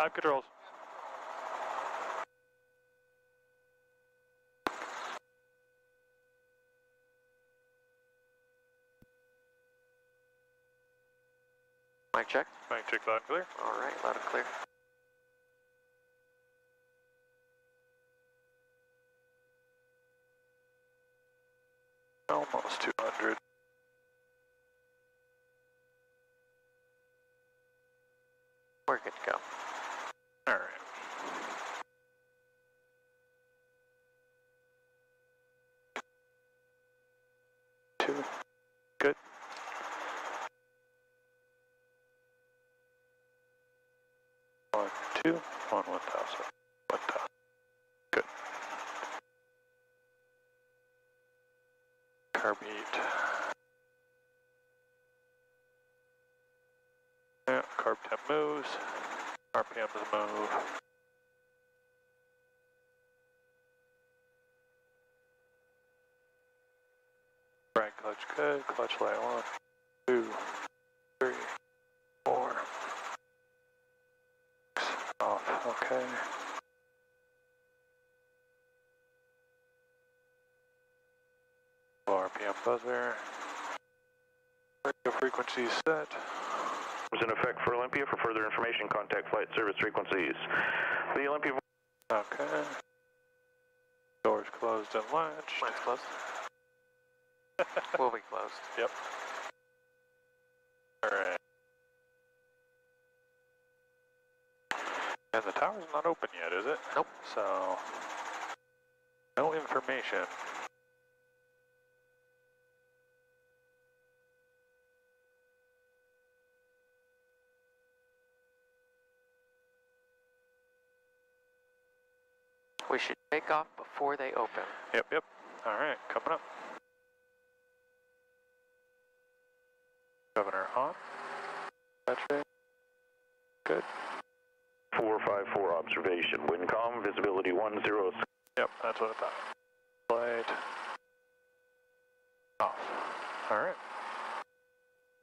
Time controls. Mic check. Mic check, loud and clear. All right, loud and clear. Almost 200. We're good to go. All right. Two. Good. One, two, on 1,000. 1,000. Good. Carb heat. Yeah, carb temp moves. RPMs move. Brake clutch good. Clutch light 1, 2, 3, 4. Off. Okay. Low RPM buzzer. Radio frequency set. Was in effect for Olympia. For further information, contact flight service frequencies. The Olympia. Okay. Doors closed and latched. Mine's closed. Will be closed. Yep. Alright. And the tower's not open yet, is it? Nope. So, no information. We should take off before they open. Yep, yep. Alright, coming up. Governor on. That's it. Good. 454 observation. Wind calm, visibility 10. Yep, that's what I thought. Light. Off. Alright.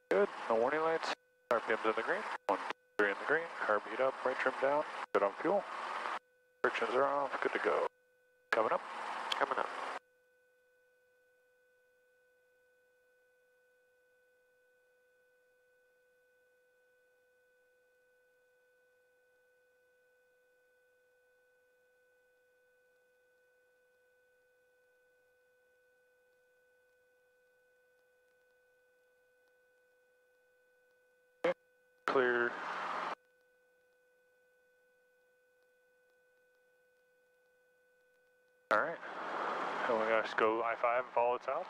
Good. No warning lights. RPM's in the green. 1, 2, 3 in the green. Carb heat up, brake trim down. Good on fuel. Frictions are off. Good to go. Coming up. Coming up. Cleared. Alright. And we gotta just go I-5 and follow it south?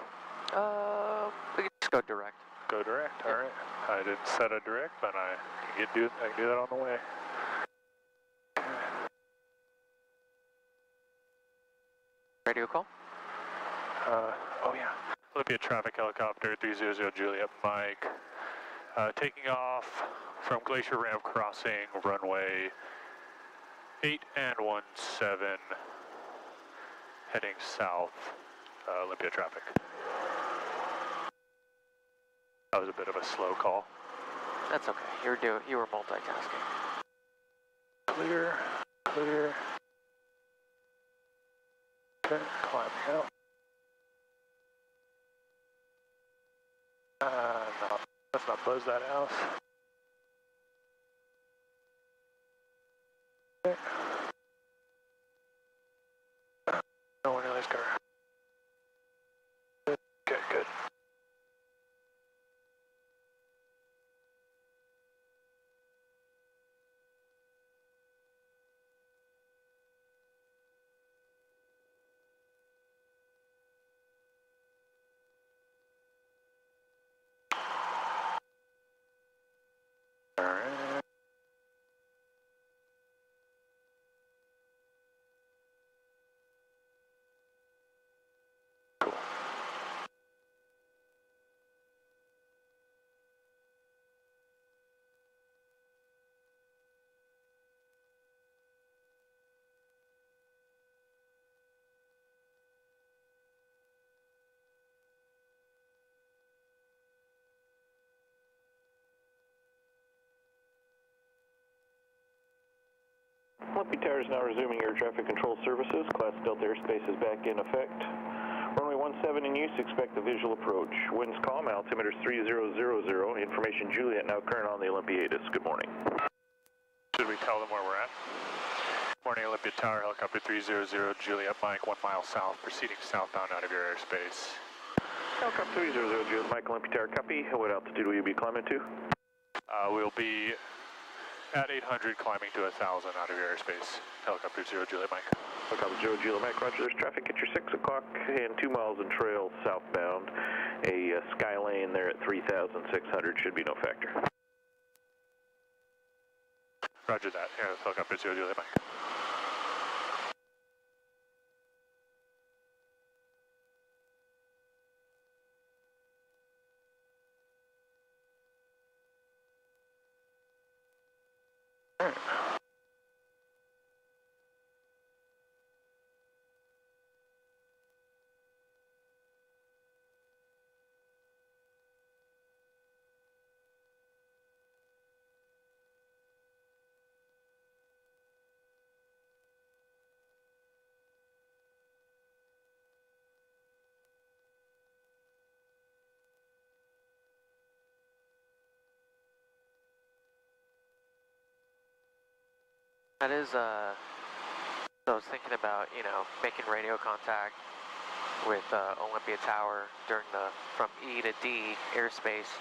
We can just go direct. Go direct, alright. I didn't set a direct, but I can do that on the way. Radio call? Oh yeah. Olympia traffic helicopter 300 Juliet Mike. Taking off from Glacier Ramp crossing runway 8 and 17, heading south, Olympia traffic. That was a bit of a slow call. That's okay. You were multitasking. Clear, clear. Okay, climbing out. No, let's not buzz that house. Okay. No one in this car. Good, good, good. Alright. Cool. Olympia Tower is now resuming air traffic control services. Class Delta airspace is back in effect. Runway 17 in use, expect the visual approach. Winds calm, altimeter 3000. Information Juliet now current on the Olympiadis. Good morning. Should we tell them where we're at? Morning, Olympia Tower, helicopter 300, Juliet Mike, 1 mile south, proceeding southbound out of your airspace. Helicopter 300, Juliet Mike, Olympia Tower, copy. What altitude will you be climbing to? We'll be at 800, climbing to 1,000 out of your airspace. Helicopter 0, Juliet Mike. Helicopter 0, Juliet Mike, roger, there's traffic at your 6 o'clock and 2 miles in trail southbound. A sky lane there at 3,600 should be no factor. Roger that. Yeah, helicopter 0, Juliet Mike. That is, so I was thinking about, you know, making radio contact with Olympia Tower during the, from E to D airspace.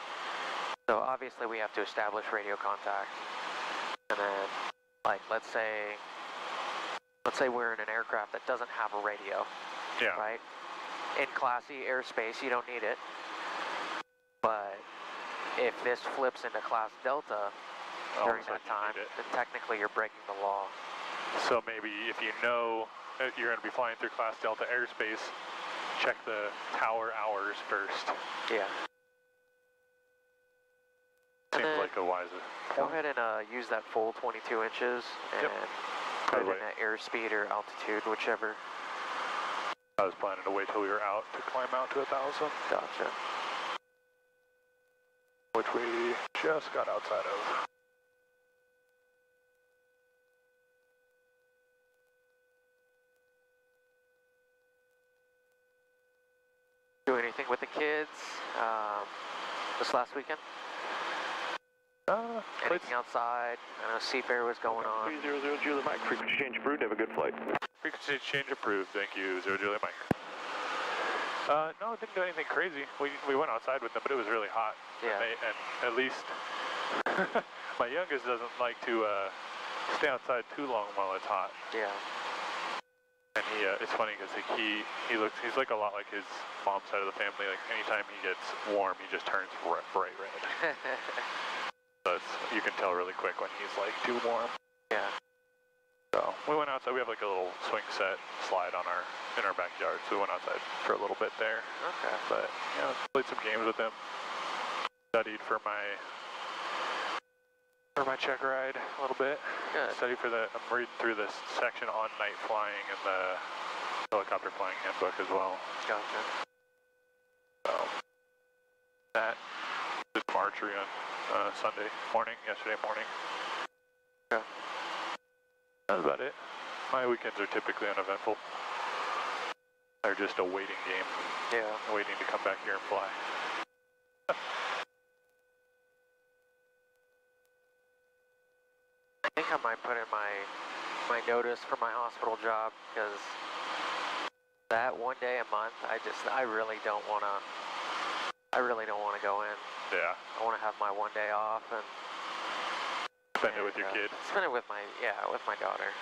So obviously we have to establish radio contact. And then, like, let's say we're in an aircraft that doesn't have a radio. Yeah. Right? In classy airspace, you don't need it. But if this flips into Class Delta, during that time, then technically you're breaking the law. So maybe if you know that you're going to be flying through Class Delta airspace, check the tower hours first. Yeah. Seems like a wise Go ahead and use that full 22 inches and put it in at airspeed or altitude, whichever. I was planning to wait till we were out to climb out to 1,000. Gotcha. Which we just got outside of. Do anything with the kids this last weekend? Anything outside? I know Seafair was going on. 300 Juliet Mike, frequency change approved, have a good flight. Frequency change approved, thank you, 0 Juliet Mike. No, didn't do anything crazy. We went outside with them, but it was really hot. Yeah. And at least my youngest doesn't like to stay outside too long while it's hot. Yeah. And it's funny because he's like a lot like his mom's side of the family. Like anytime he gets warm, he just turns bright red. So you can tell really quick when he's like too warm. Yeah. So we went outside. We have like a little swing set slide in our backyard. So we went outside for a little bit there. Okay. But yeah, played some games with him. Studied for my Checkride a little bit. Good. Studied for I'm reading through this section on night flying in the helicopter flying handbook as well. Gotcha. So that did some archery on yesterday morning. Yeah. That's about it. My weekends are typically uneventful. They're just a waiting game. Yeah. Waiting to come back here and fly. I think I might put in my notice for my hospital job, because that one day a month, I really don't want to go in. Yeah. I want to have my one day off and spend it with your kid. Spend it with my daughter.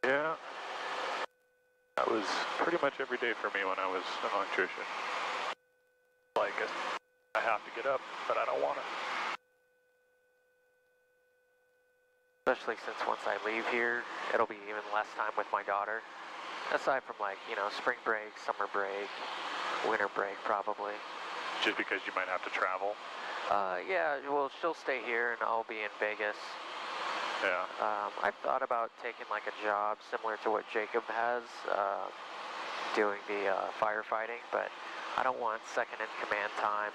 Yeah. That was pretty much every day for me when I was an electrician. Like, I have to get up, but I don't want to. Especially since once I leave here, it'll be even less time with my daughter. Aside from, like, you know, spring break, summer break, winter break, probably. Just because you might have to travel? Yeah, well, she'll stay here and I'll be in Vegas. Yeah. I've thought about taking, like, a job similar to what Jacob has, doing the firefighting, but I don't want second-in-command time.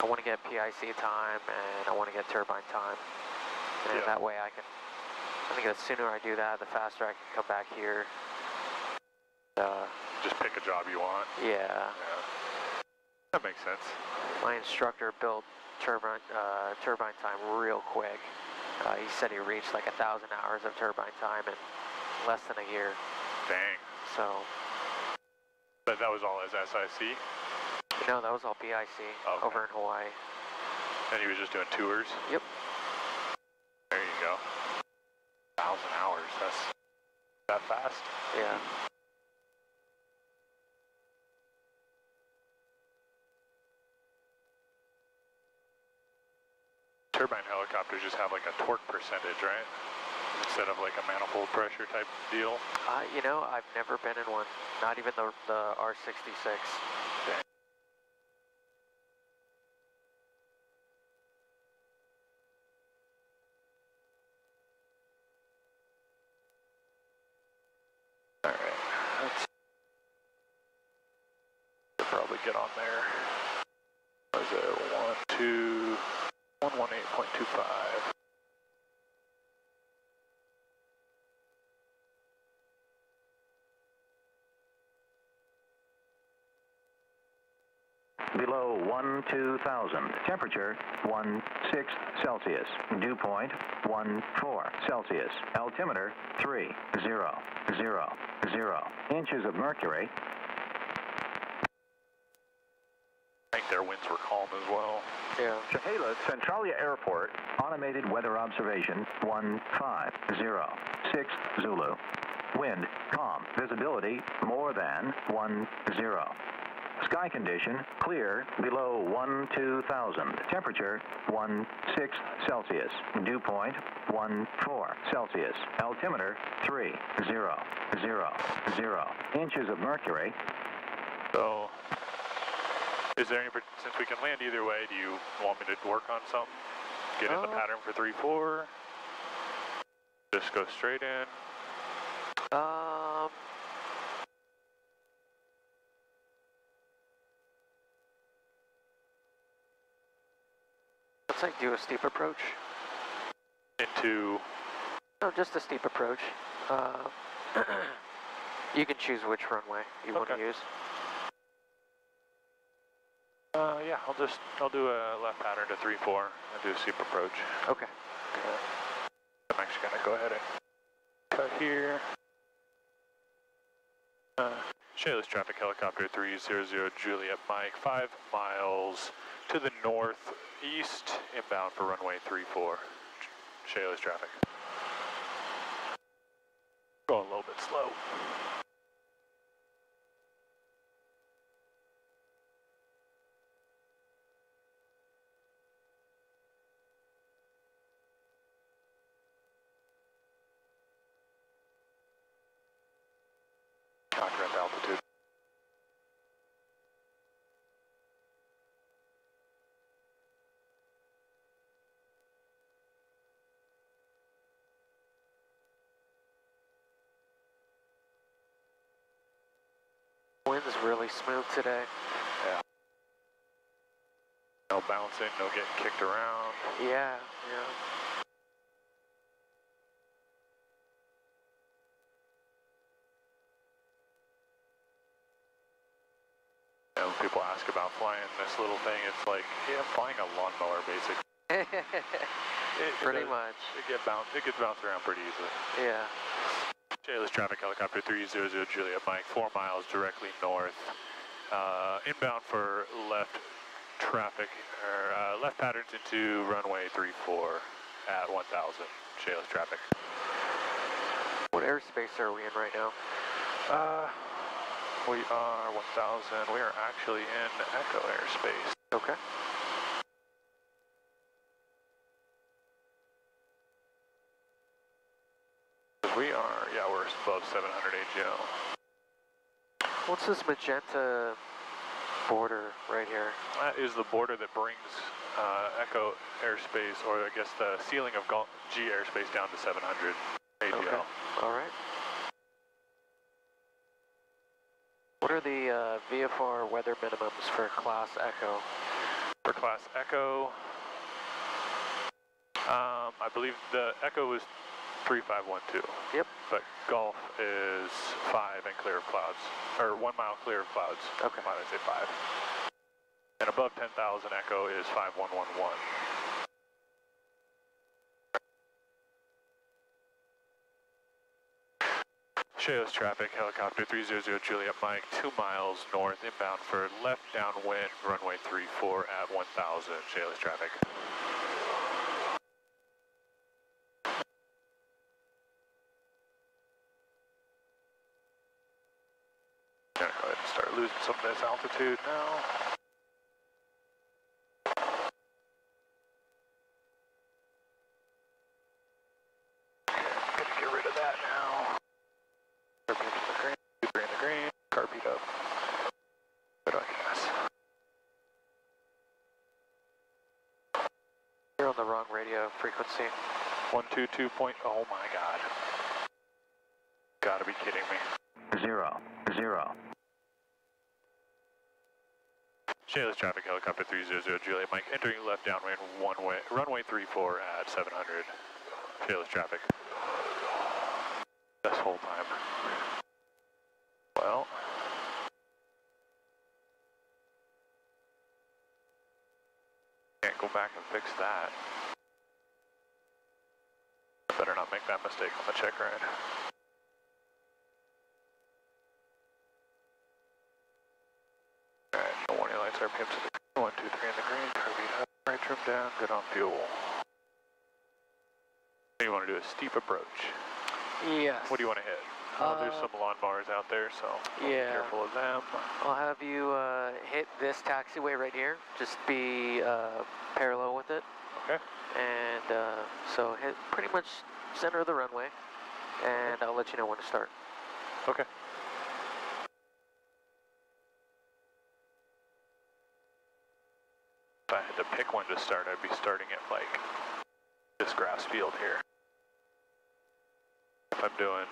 I want to get PIC time and I want to get turbine time. And that way I think the sooner I do that, the faster I can come back here. Just pick a job you want. Yeah. That makes sense. My instructor built turbine time real quick. He said he reached like 1,000 hours of turbine time in less than a year. Dang. So. But that was all as SIC? No, that was all BIC over in Hawaii. And he was just doing tours? Yep. There you go. 1,000 hours, that's that fast? Yeah. Turbine helicopters just have like a torque percentage, right? Instead of like a manifold pressure type deal? You know, I've never been in one. Not even the R66. Dang. All right, let's probably get on there. What is it? 118.25. Below 12,000. Temperature 16 Celsius. Dew point 14 Celsius. Altimeter 3000. Inches of mercury. I think their winds were calm as well. Yeah. Chehalis Centralia Airport. Automated weather observation 150. 6 Zulu. Wind calm. Visibility more than 10. Sky condition clear below 12,000. Temperature 16 Celsius. Dew point 14 Celsius. Altimeter 3000. Inches of mercury. So, is there any, since we can land either way, do you want me to work on something? Get in the pattern for 3-4? Just go straight in? Let's like do a steep approach. Into? No, just a steep approach. You can choose which runway you want to use. Yeah, I'll do a left pattern to 3-4 and do a steep approach. Okay. I'm actually gonna go ahead and cut here. Chehalis traffic helicopter 300 Juliet Mike, 5 miles to the northeast, inbound for runway 34. Chehalis traffic. Going a little bit slow. Contract altitude. Wind's really smooth today. Yeah. No bouncing, no getting kicked around. Yeah. And when people ask about flying this little thing, it's like, yeah, I'm flying a lawnmower, basically. Pretty much. It gets bounced around pretty easily. Yeah. Chehalis traffic helicopter 300 Juliet Mike, 4 miles directly north. Inbound for left traffic, or left patterns into runway 34 at 1,000. Chehalis traffic. What airspace are we in right now? We are 1,000. We are actually in Echo airspace. Okay. We are, yeah, we're above 700 AGL. What's this magenta border right here? That is the border that brings Echo airspace, or I guess the ceiling of G airspace down to 700 AGL. Okay. All right. What are the VFR weather minimums for Class Echo? For Class Echo, I believe the Echo was 3512. Yep. But Golf is 5 and clear of clouds, or 1 mile clear of clouds. Okay. Why did I say 5? And above 10,000 Echo is 5111. Cheos traffic, helicopter 300 Juliet Mike, 2 miles north, inbound for left downwind, runway 34 at 1000, Cheos traffic. Gonna go ahead and start losing some of this altitude now. Gonna get rid of that now. Carpet in the green, super in the green, carpet up. Good on gas. You're on the wrong radio frequency. 122 point, oh my god. Gotta be kidding me. 0, 0. Cheos traffic, helicopter 300 Juliet Mike, entering left downwind, runway 34 at 700. Cheos traffic. This whole time. Well. Can't go back and fix that. I better not make that mistake on the check ride. Alright, no warning lights, RPM to the green, 1, 2, 3 in the green, carburetor up, right trim down, good on fuel. You want to do a steep approach. Yes. What do you want to hit? There's some lawn bars out there, so be careful of them. I'll have you hit this taxiway right here. Just be parallel with it. Okay. And so hit pretty much center of the runway, and I'll let you know when to start. Okay. If I had to pick one to start, I'd be starting at like this grass field here. If I'm doing,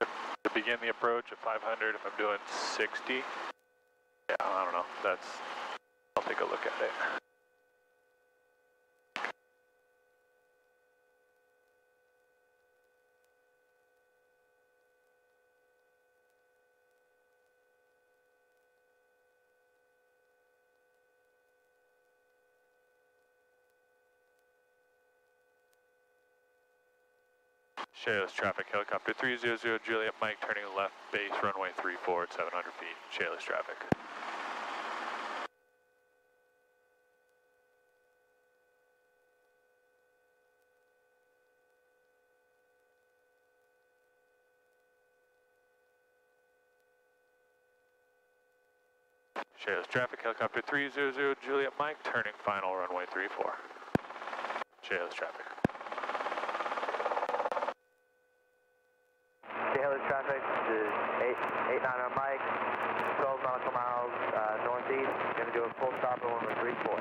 to begin the approach at 500, if I'm doing 60, yeah, I don't know, I'll take a look at it. Cheos traffic, helicopter 300 Juliet Mike, turning left base, runway 34 at 700 feet. Cheos traffic. Cheos traffic, helicopter 300 Juliet Mike, turning final runway 34. Cheos traffic. Cheos traffic, this is 890 Mike, 12 nautical miles northeast. Going to do a full stop at runway 34.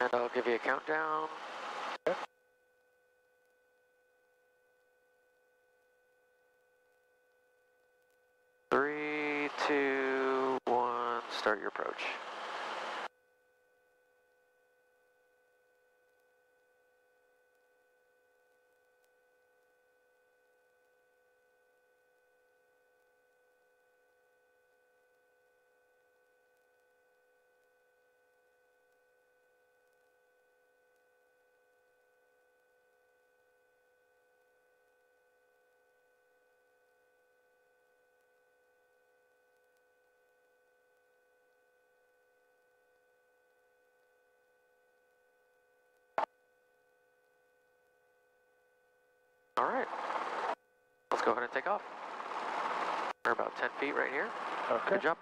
And I'll give you a countdown. Okay. 3, 2, 1, start your approach. All right, let's go ahead and take off. We're about 10 feet right here. Okay. Good job.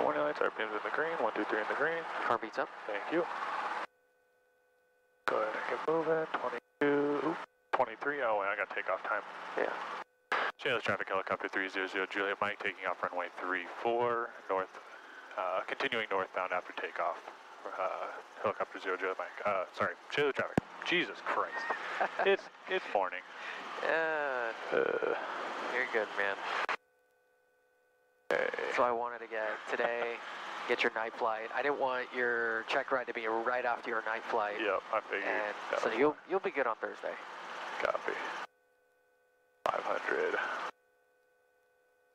Warning lights, RPM's in the green, 1, 2, 3 in the green. Car beats up. Thank you. Go ahead and get moving, 22, 23, oh, I got takeoff time. Yeah. Cheos traffic, helicopter 300 Juliet Mike, taking off runway 34, north, continuing northbound after takeoff. helicopter 0 Juliet Mike. Sorry, Chile traffic. Jesus Christ. it's morning. You're good, man. Okay. So I wanted to get your night flight. I didn't want your check ride to be right after your night flight. Yep, I figured. And so you'll be good on Thursday. Copy. 500.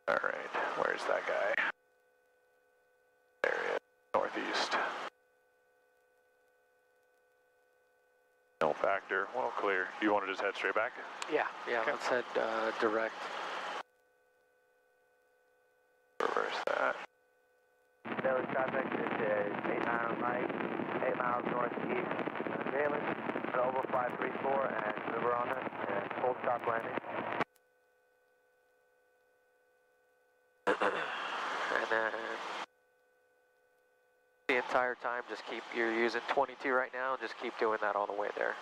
All right, where's that guy? There he is, northeast. No factor, well clear. Do you want to just head straight back? Yeah, Okay. let's head direct. Reverse that. Daily traffic, this is 89 Mike, 8 miles northeast of Daily, over 534 and maneuver on it, and full stop landing. And then the entire time, you're using 22 right now, just keep doing that all the way there.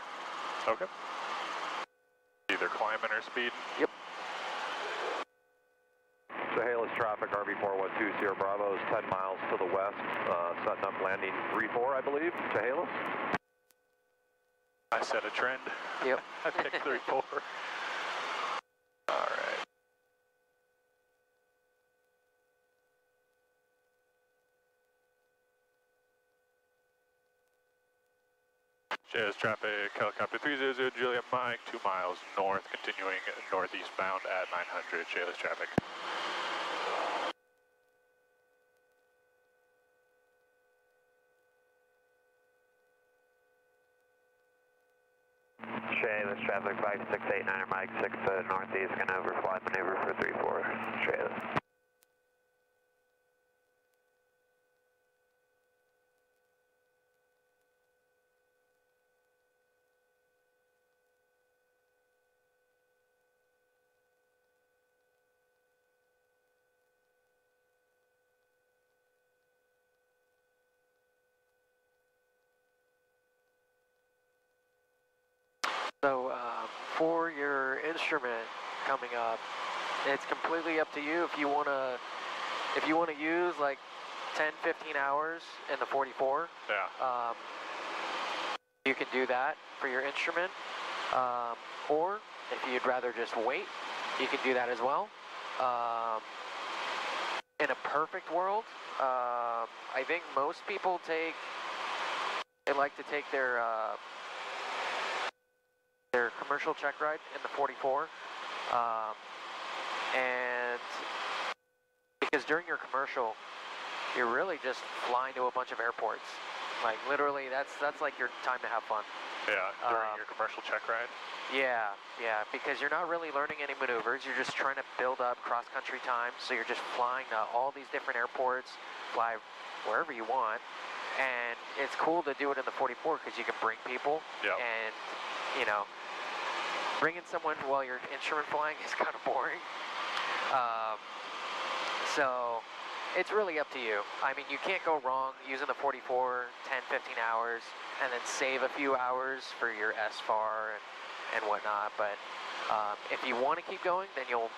Okay. Either climbing or speeding? Yep. Chehalis traffic, RV4120 Bravo is 10 miles to the west, setting up landing 3-4, I believe, Chehalis. I set a trend. Yep. I picked 3-4. All right. Chehalis traffic, helicopter 300 Juliet Mike, 2 miles north, continuing northeastbound at 900, Chehalis traffic. Chehalis traffic, 5689 Mike, 6 northeast, gonna overfly maneuver for 34, Chehalis. So for your instrument coming up, it's completely up to you if you wanna use like 10-15 hours in the 44. Yeah. You can do that for your instrument, or if you'd rather just wait, you can do that as well. In a perfect world, I think most people like to take their commercial check ride in the 44, and because during your commercial, you're really just flying to a bunch of airports. Like literally, that's like your time to have fun. Yeah, during your commercial check ride? Yeah, because you're not really learning any maneuvers. You're just trying to build up cross-country time. So you're just flying to all these different airports, fly wherever you want, and it's cool to do it in the 44 because you can bring people. Yep. And bringing someone while you're instrument flying is kind of boring. So it's really up to you. I mean, you can't go wrong using the 44 10-15 hours and then save a few hours for your SFAR and whatnot. But if you want to keep going, then you'll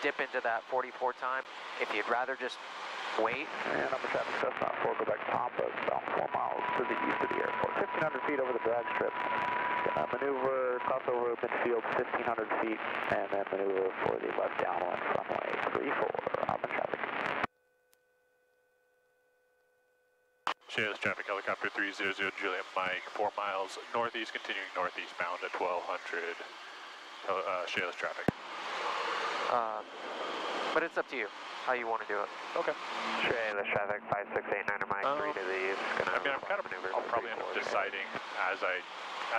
dip into that 44 time. If you'd rather just wait. And number 7, Cessna 4, go back top of about 4 miles to the east of the airport. 1,500 feet over the drag strip. Maneuver, cross over midfield 1,500 feet, and then maneuver for the left downwind runway 34, open traffic. Chehalis traffic, helicopter 300 Juliet Mike, 4 miles northeast, continuing northeastbound at 1200. Chehalis traffic. But it's up to you how you want to do it. Okay. Chehalis traffic 5689 Mike 3 to the east. I mean, I'll probably end up deciding as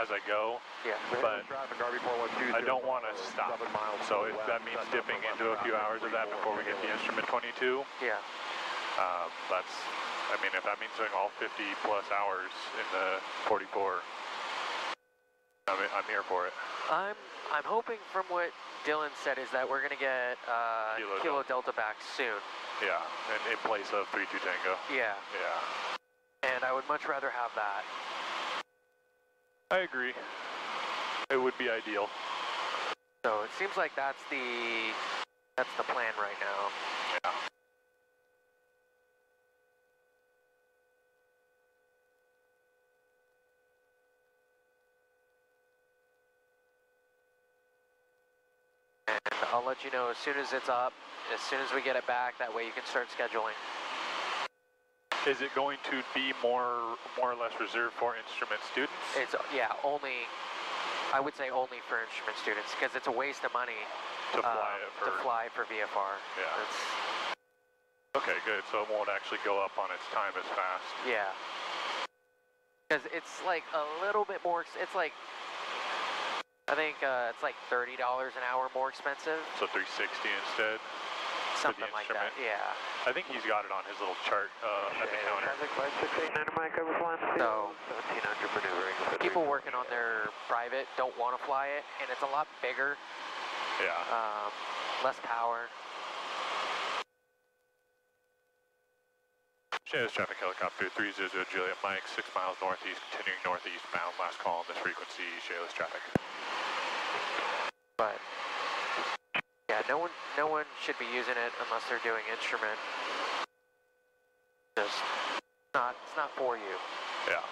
I go. Yeah. But I don't want to stop. So if that means dipping into a few hours of that before we get the instrument 22, Yeah. if that means doing all 50 plus hours in the 44, I'm here for it. I'm hoping from what Dylan said is that we're going to get Kilo Delta back soon. Yeah, and in place of 32 Tango. Yeah. Yeah. And I would much rather have that. I agree. It would be ideal. So it seems like that's the plan right now. Yeah. And I'll let you know as soon as it's up, as soon as we get it back, that way you can start scheduling. Is it going to be more or less reserved for instrument students? It's, yeah, only, I would say only for instrument students, because it's a waste of money To fly it for... VFR. Yeah. Okay, good. So it won't actually go up on its time as fast. Yeah. Because it's like a little bit more, it's like, I think it's like $30 an hour more expensive. So 360 instead? Something like that, yeah. I think he's got it on his little chart at the counter. Traffic 5689 Mike, over flying the field. So, 1700 maneuvering. people working on their private don't want to fly it, and it's a lot bigger. Yeah. Less power. CLS traffic helicopter 300 Juliet Mike, 6 miles northeast, continuing northeast bound, last call on this frequency, CLS traffic. But yeah, no one should be using it unless they're doing instrument. Just it's not for you. Yeah.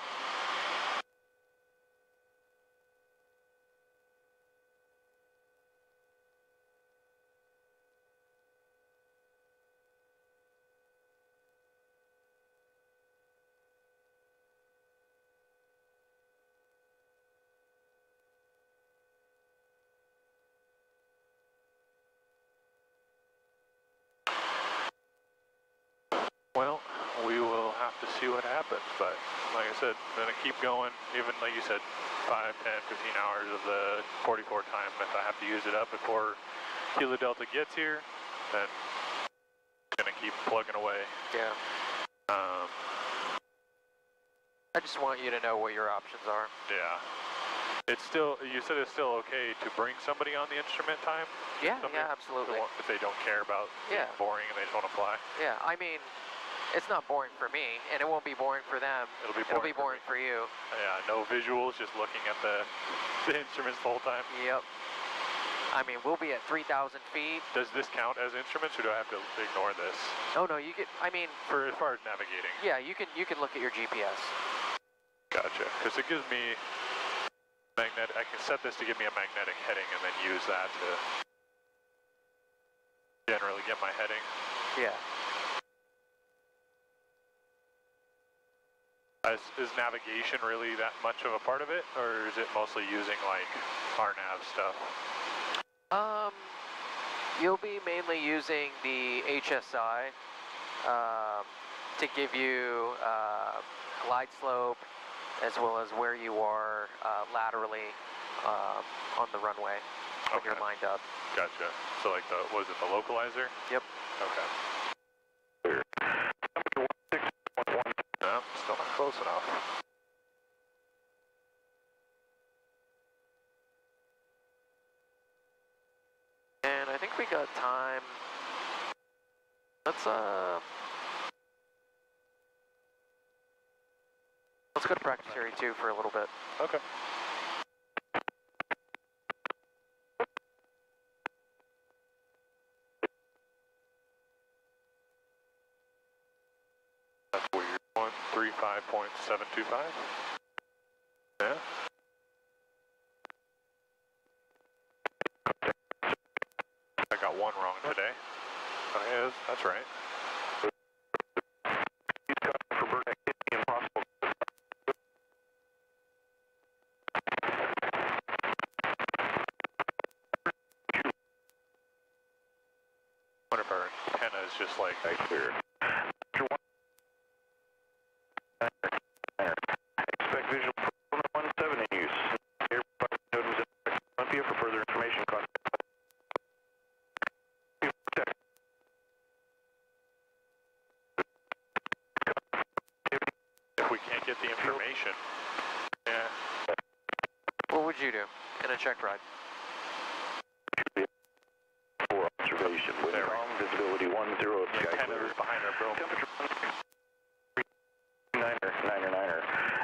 Well, we will have to see what happens, but like I said, I'm going to keep going, even like you said, 5, 10, 15 hours of the 44 time. If I have to use it up before Kilo Delta gets here, then I'm going to keep plugging away. Yeah. I just want you to know what your options are. Yeah. It's still, you said it's still okay to bring somebody on the instrument time? Yeah, yeah, absolutely. If they don't care about being boring and they just want to fly? Yeah, I mean, it's not boring for me, and it won't be boring for them. It'll be boring for you. Yeah, no visuals, just looking at the instruments the whole time. Yep. I mean, we'll be at 3,000 feet. Does this count as instruments, or do I have to ignore this? Oh no, you can. I mean, for as far as navigating. Yeah, you can look at your GPS. Gotcha, because it gives me magnetic. I can set this to give me a magnetic heading, and then use that to generally get my heading. Yeah. Is navigation really that much of a part of it, or is it mostly using like RNAV stuff? You'll be mainly using the HSI to give you glide slope as well as where you are laterally on the runway when you're lined up. Gotcha. So like was it the localizer? Yep. Okay. No, still not close enough. And I think we got time. Let's go to practice area 2 for a little bit. Okay. That's weird. 135.725. Yeah. I got one wrong today. Oh, yes, that's right. Wonder if our antenna is just like right here. Expect visual program 17 in use. Notice in Olympia for further information. If we can't get the information, yeah. What would you do in a check ride? For observation with COLM visibility 10 sky clear. Behind our bro. Temperature 9er.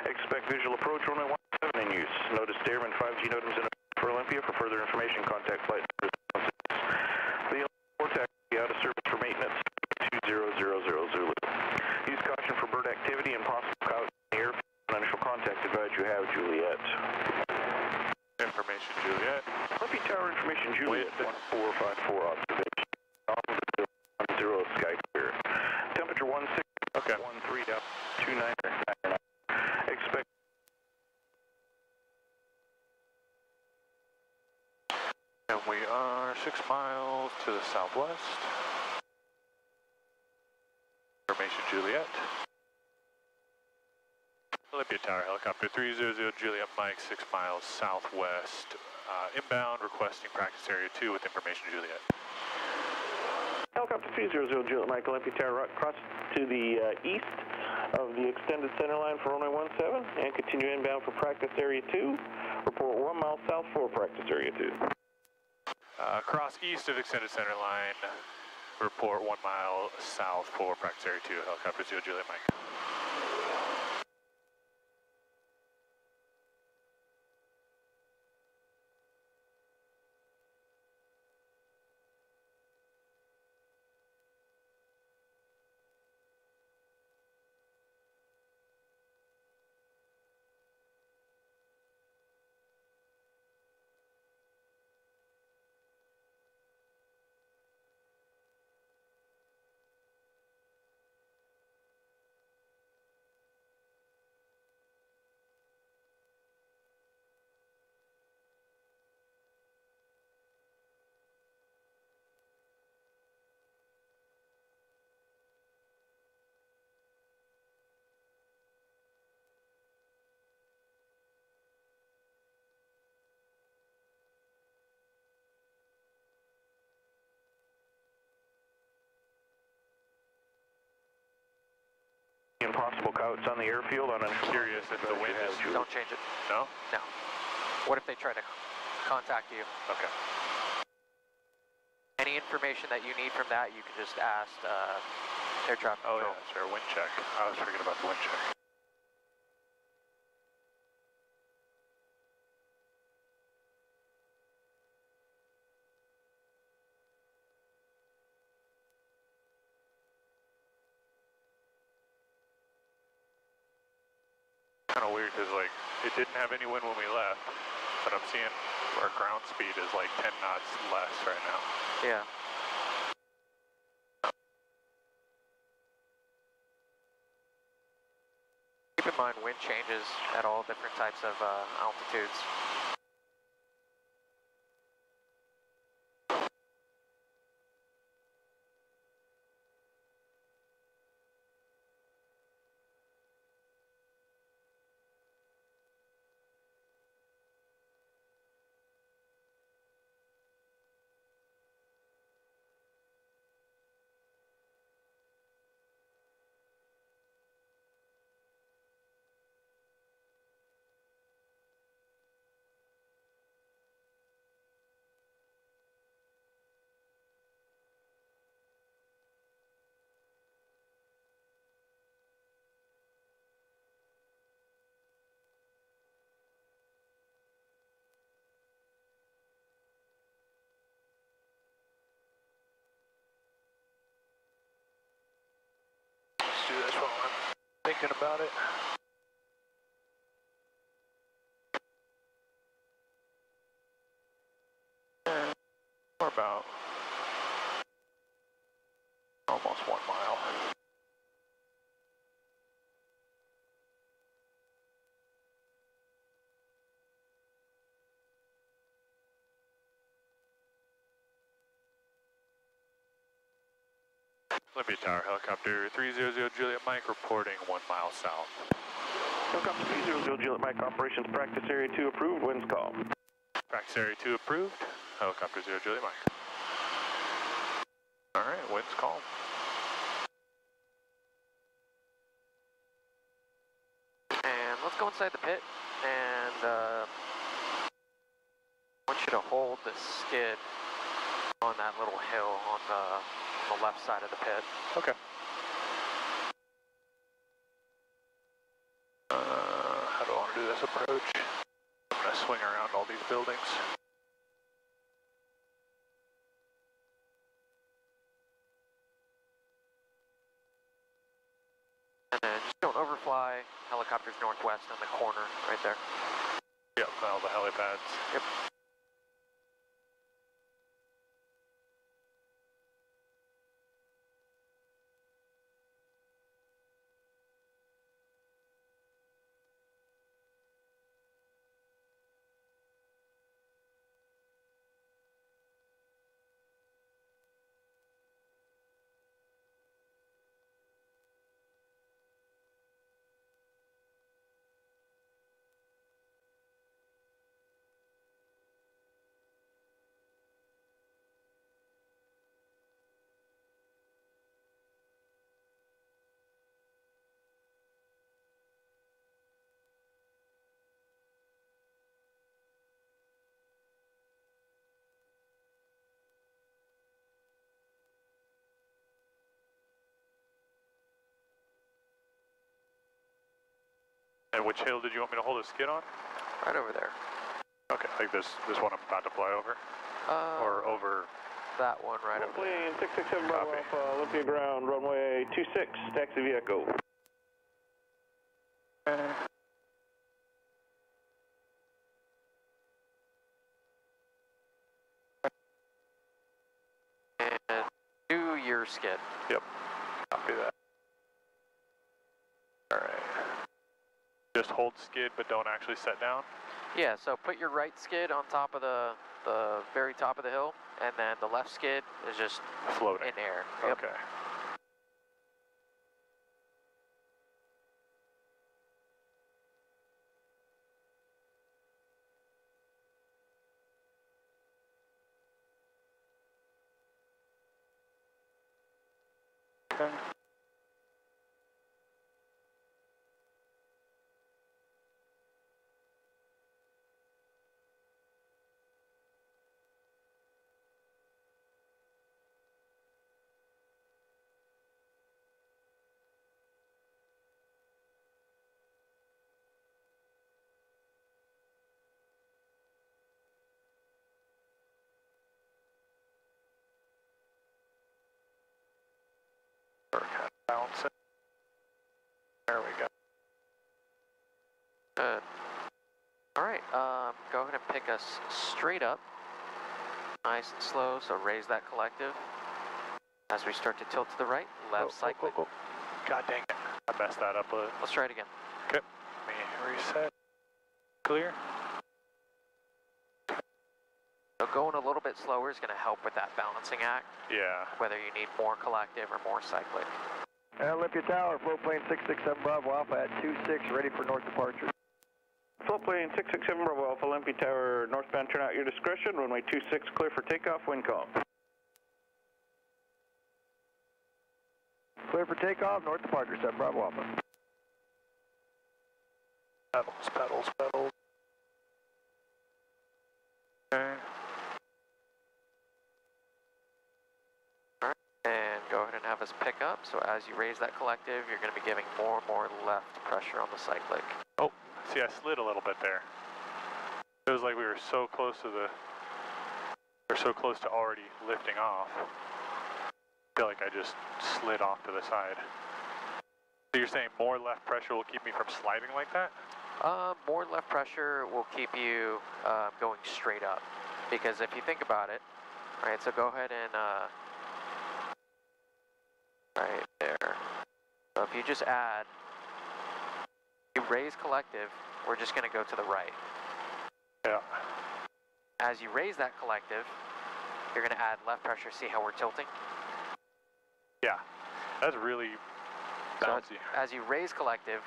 Expect visual approach runway 17 in use. Notice Airman 5G notice in for Olympia. For further information, contact flight 16. The 4 taxi out of service for maintenance 2000 Zulu. Use caution for bird activity and possible cloud in the air. Initial contact advise you have Juliet. Information Juliet. Olympia Tower information. Information Juliet 1454 observation. 10 sky clear. Temperature 16. Okay. 13 up. 29. Expect. And we are 6 miles to the southwest. Information Juliet. Olympia Tower helicopter 300 Juliet Mike, 6 miles southwest. Inbound, requesting practice area 2 with information Juliet. Helicopter 300 Juliet Mike, Olympia Tower, cross to the east of the extended center line for runway 17 and continue inbound for practice area 2. Report 1 mile south for practice area 2. Cross east of extended center line, report 1 mile south for practice area 2, helicopter 0 Juliet Mike. Possible cuts on the airfield on I'm curious if the wind is... Don't change it. No? No. What if they try to contact you? Okay. Any information that you need from that, you can just ask air traffic Oh control. yeah, sure, wind check. I was forgetting about the wind check. Kind of weird because like it didn't have any wind when we left, but I'm seeing our ground speed is like 10 knots less right now. Yeah. Keep in mind wind changes at all different types of altitudes. Let's do this while I'm thinking about it. And we're about almost 1 mile. Olympia Tower helicopter 300 Juliet Mike reporting 1 mile south. Helicopter 300 Juliet Mike, operations practice area 2 approved, winds calm. Practice area 2 approved, helicopter 0 Juliet Mike. Alright, winds calm. And let's go inside the pit, and I want you to hold the skid on that little hill on the left side of the pit. Okay. How do I want to do this approach? I'm going to swing around all these buildings. And then just don't overfly. Helicopter's northwest on the corner right there. Yep, all the helipads. Yep. And which hill did you want me to hold a skid on? Right over there. Okay, like this one I'm about to fly over? Or over? That one right over there. Plane 667 Bravo Alpha, Olympia ground, runway 26, taxi via Echo. And do your skid. Yep, copy that. Alright. Just hold skid, but don't actually set down? Yeah, so put your right skid on top of the very top of the hill, and then the left skid is just floating in air. Yep. Okay. Okay. Bounce it. There we go. Good. All right, go ahead and pick us straight up. Nice and slow, so raise that collective. As we start to tilt to the right, left cyclic. God dang it. I messed that up a little. Let's try it again. Okay. Let me reset. Clear. So going a little bit slower is going to help with that balancing act, Yeah. whether you need more collective or more cyclic. Olympia Tower, float plane 667 Bravo Alpha at 26, ready for north departure. Float plane 667 Bravo Alpha, Olympia Tower, northbound, turn out your discretion, runway 26, clear for takeoff, wind calm. Clear for takeoff, north departure, 7 Bravo Alpha. Pedals, pedals, pedals. Okay. And go ahead and have us pick up. So as you raise that collective, you're going to be giving more and more left pressure on the cyclic. Oh, see, I slid a little bit there. It was like we were so close to already lifting off. I feel like I just slid off to the side. So you're saying more left pressure will keep me from sliding like that? More left pressure will keep you going straight up. Because if you think about it, right, so go ahead and right there. So if you just add, you raise collective, we're just going to go to the right. Yeah. As you raise that collective, you're going to add left pressure. See how we're tilting? Yeah. That's really bouncy. So as you raise collective,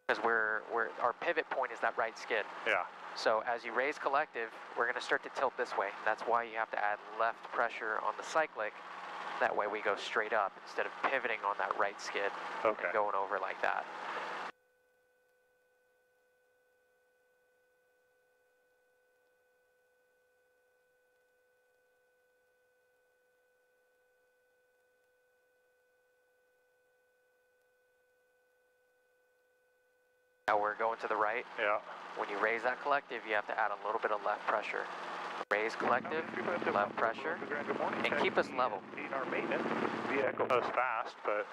because our pivot point is that right skid. Yeah. So as you raise collective, we're going to start to tilt this way. That's why you have to add left pressure on the cyclic. That way we go straight up instead of pivoting on that right skid and going over like that. Now we're going to the right. Yeah. When you raise that collective, you have to add a little bit of left pressure. Raise collective, left pressure, and keep us level. That was fast, but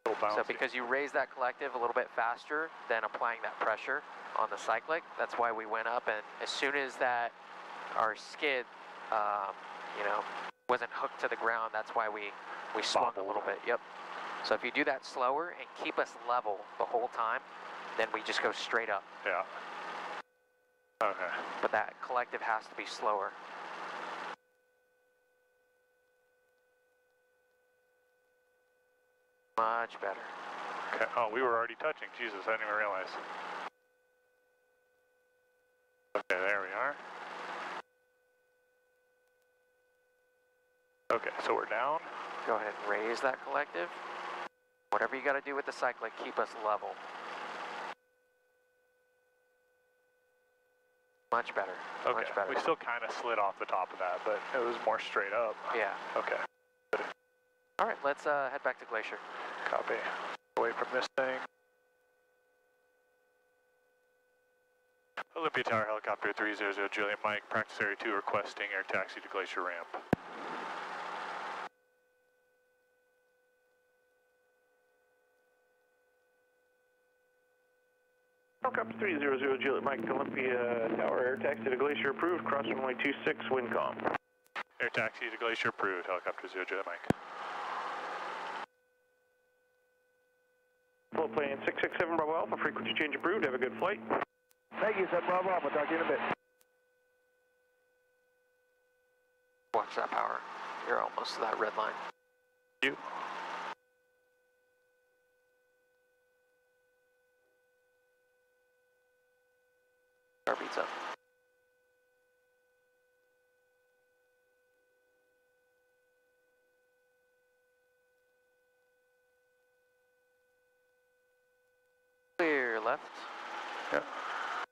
still bouncy. So because you raise that collective a little bit faster than applying that pressure on the cyclic, that's why we went up, and as soon as that our skid, wasn't hooked to the ground, that's why we swung a little bit. Yep. So if you do that slower and keep us level the whole time, then we just go straight up. Yeah. Okay. But that collective has to be slower. Much better. Okay. Oh, we were already touching. Jesus, I didn't even realize. Okay, there we are. Okay, so we're down. Go ahead and raise that collective. Whatever you got to do with the cyclic, keep us level. Much better. Okay. Much better. We still kind of slid off the top of that, but it was more straight up. Yeah. Okay. All right, let's head back to Glacier. Copy. Away from this thing. Olympia Tower, helicopter 300 Juliet Mike, practice area 2 requesting air taxi to Glacier Ramp. Helicopter 300 Juliet Mike, Olympia Tower, air taxi to Glacier approved, cross runway 26, Windcom. Air taxi to Glacier approved, helicopter 0 Juliet Mike. Float plane 667 Bravo Alpha, frequency change approved, have a good flight. Thank you, 7 Bravo Alpha. Talk to you in a bit. Watch that power. You're almost to that red line. You. Car beats up. Clear left. Yep.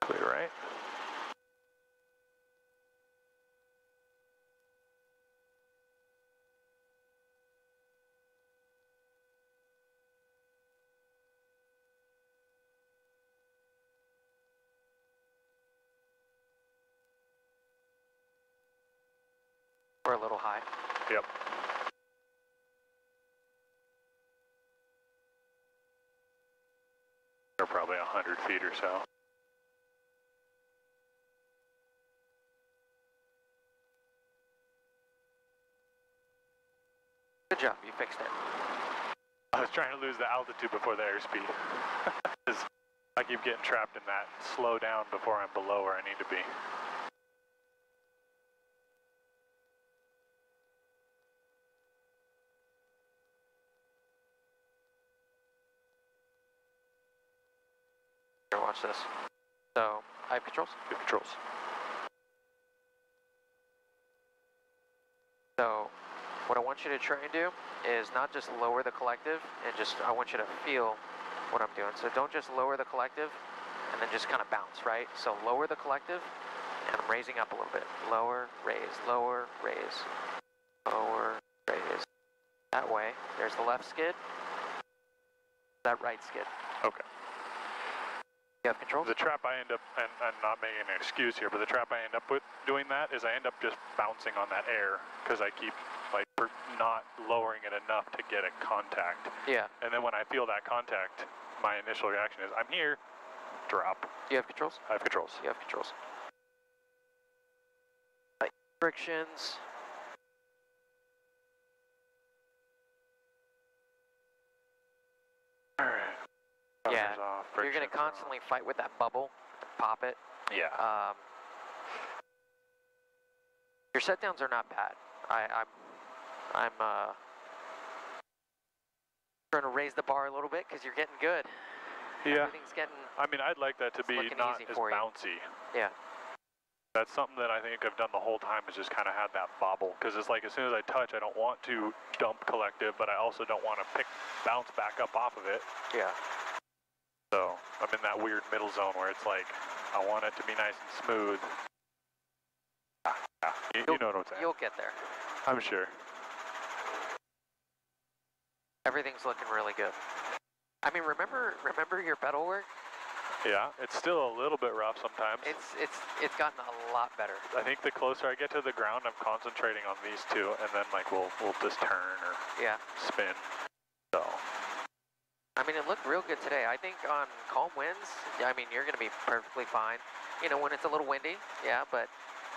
Clear right. We're a little high. Yep. They're probably 100 feet or so. Good job, you fixed it. I was trying to lose the altitude before the airspeed. I keep getting trapped in that slow down before I'm below where I need to be. Here, watch this. So, I have controls. Good controls. So, what I want you to try and do is not just lower the collective, and just, I want you to feel what I'm doing. So don't just lower the collective, and then just kind of bounce, right? So lower the collective, and I'm raising up a little bit. Lower, raise, lower, raise, lower, raise. That way, there's the left skid, that right skid. Okay. You have control? The trap I end up, and I'm not making an excuse here, but the trap I end up with doing that is I end up just bouncing on that air because I keep like not lowering it enough to get a contact. Yeah. And then when I feel that contact, my initial reaction is, I'm here, drop. You have controls? I have controls. You have controls. Frictions. All right. Yeah, off, you're going to constantly fight with that bubble, pop it. Yeah. Your set downs are not bad. I'm trying to raise the bar a little bit because you're getting good. Yeah. Everything's getting. I mean, I'd like that to be not as bouncy. Yeah. That's something that I think I've done the whole time, is just kind of had that bobble. Because it's like as soon as I touch, I don't want to dump collective, but I also don't want to bounce back up off of it. Yeah. So I'm in that weird middle zone where it's like, I want it to be nice and smooth. You know what I'm saying. You'll get there. I'm sure. Everything's looking really good. I mean, remember your pedal work? Yeah, it's still a little bit rough sometimes. It's gotten a lot better. I think the closer I get to the ground, I'm concentrating on these two, and then like we'll just turn or spin. So. I mean, it looked real good today. I think on calm winds, I mean, you're going to be perfectly fine. You know, when it's a little windy, yeah, but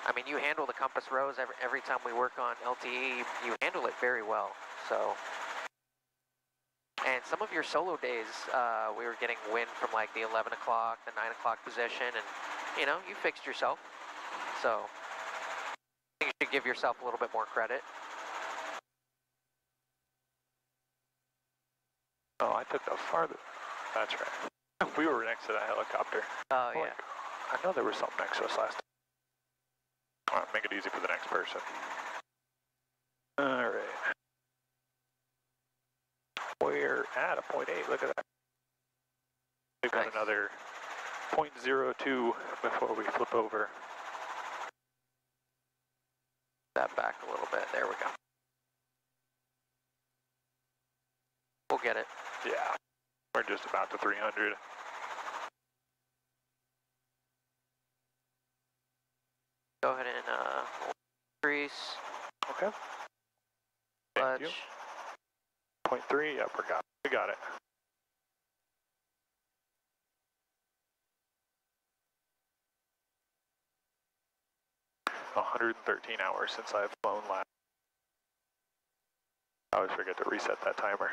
I mean, you handle the compass rose every time we work on LTE. You handle it very well. So. And some of your solo days, we were getting wind from like the 11 o'clock, the 9 o'clock position, and, you know, you fixed yourself. So, I think you should give yourself a little bit more credit. Oh, I took the farther. That's right. We were next to that helicopter. Oh, yeah. I know there was something next to us last time. All right, make it easy for the next person. All right. We're at a 0.8, look at that. We've got another 0.02 before we flip over. That back a little bit, there we go. We'll get it. Yeah, we're just about to 300. Go ahead and increase. Okay. Thank you. Clutch. 0.3, yeah, we got it. $113 hours since I've flown last. I always forget to reset that timer.